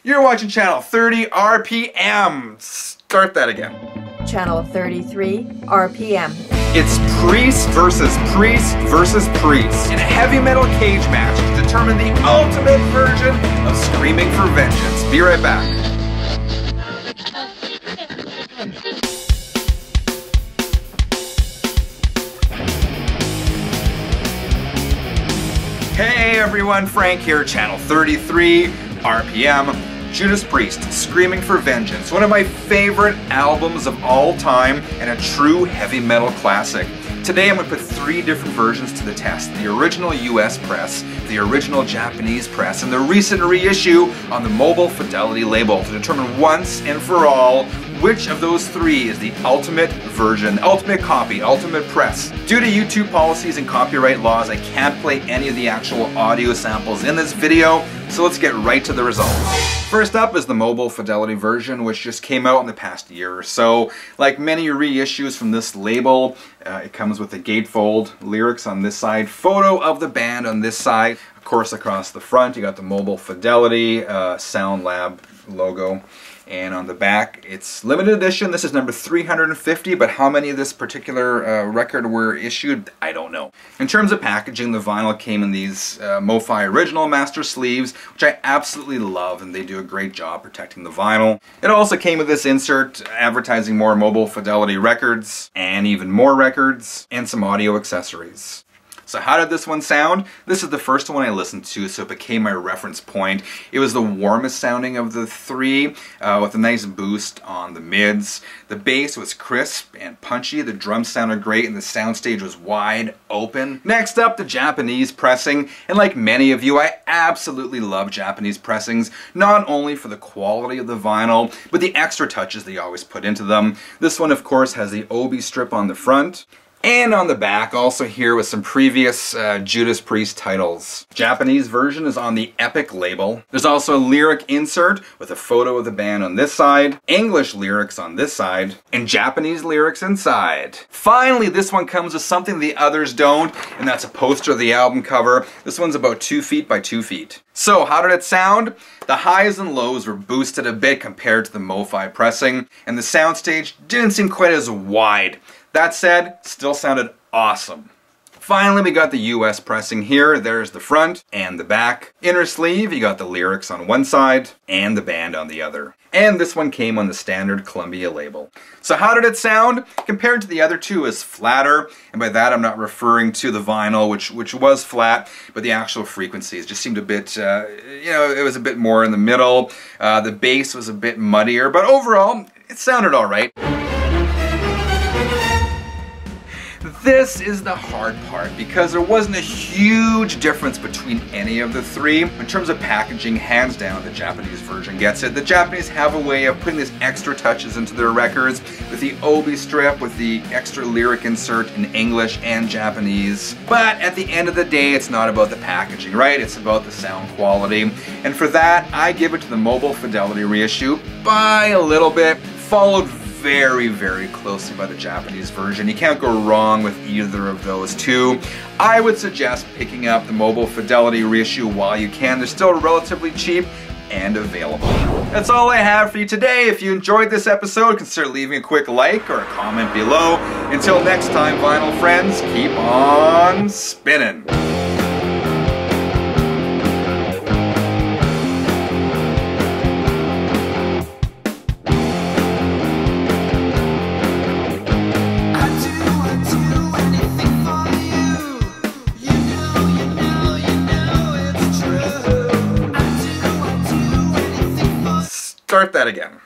You're watching channel 30 RPM. Start that again. Channel 33 RPM. It's priest versus priest versus priest in a heavy metal cage match to determine the ultimate version of Screaming for Vengeance. Be right back. Hey everyone, Frank here, channel 33 RPM. Judas Priest, Screaming for Vengeance, one of my favorite albums of all time and a true heavy metal classic. Today I'm going to put 3 different versions to the test. The original US press, the original Japanese press, and the recent reissue on the Mobile Fidelity label to determine once and for all which of those 3 is the ultimate version, ultimate copy, ultimate press. Due to YouTube policies and copyright laws, I can't play any of the actual audio samples in this video, so let's get right to the results. First up is the Mobile Fidelity version, which just came out in the past year or so. Like many reissues from this label, it comes with the gatefold, lyrics on this side, photo of the band on this side. Of course, across the front, you got the Mobile Fidelity Sound Lab logo. And on the back, it's limited edition. This is number 350, but how many of this particular record were issued, I don't know. In terms of packaging, the vinyl came in these MoFi original master sleeves, which I absolutely love, and they do a great job protecting the vinyl. It also came with this insert advertising more Mobile Fidelity records, and even more records, and some audio accessories. So how did this one sound? This is the first one I listened to, so it became my reference point. It was the warmest sounding of the 3, with a nice boost on the mids. The bass was crisp and punchy, the drums sounded great, and the soundstage was wide open. Next up, the Japanese pressing, and like many of you, I absolutely love Japanese pressings, not only for the quality of the vinyl, but the extra touches they always put into them. This one, of course, has the obi strip on the front. And on the back, also here with some previous Judas Priest titles. Japanese version is on the Epic label. There's also a lyric insert with a photo of the band on this side, English lyrics on this side, and Japanese lyrics inside. Finally, this one comes with something the others don't, and that's a poster of the album cover. This one's about 2 feet by 2 feet. So, how did it sound? The highs and lows were boosted a bit compared to the MoFi pressing, and the soundstage didn't seem quite as wide. That said, still sounded awesome. Finally, we got the US pressing here. There's the front and the back. Inner sleeve, you got the lyrics on one side and the band on the other. And this one came on the standard Columbia label. So how did it sound? Compared to the other 2, is flatter. And by that I'm not referring to the vinyl, which was flat, but the actual frequencies just seemed a bit, it was a bit more in the middle. The bass was a bit muddier, but overall, it sounded all right. This is the hard part because there wasn't a huge difference between any of the 3. In terms of packaging, hands down, the Japanese version gets it. The Japanese have a way of putting these extra touches into their records with the obi strip, with the extra lyric insert in English and Japanese. But at the end of the day, it's not about the packaging, right? It's about the sound quality. And for that, I give it to the Mobile Fidelity reissue by a little bit, followed very, very closely by the Japanese version. You can't go wrong with either of those 2. I would suggest picking up the Mobile Fidelity reissue while you can. They're still relatively cheap and available. That's all I have for you today. If you enjoyed this episode, consider leaving a quick like or a comment below. Until next time, vinyl friends, keep on spinning. Start that again.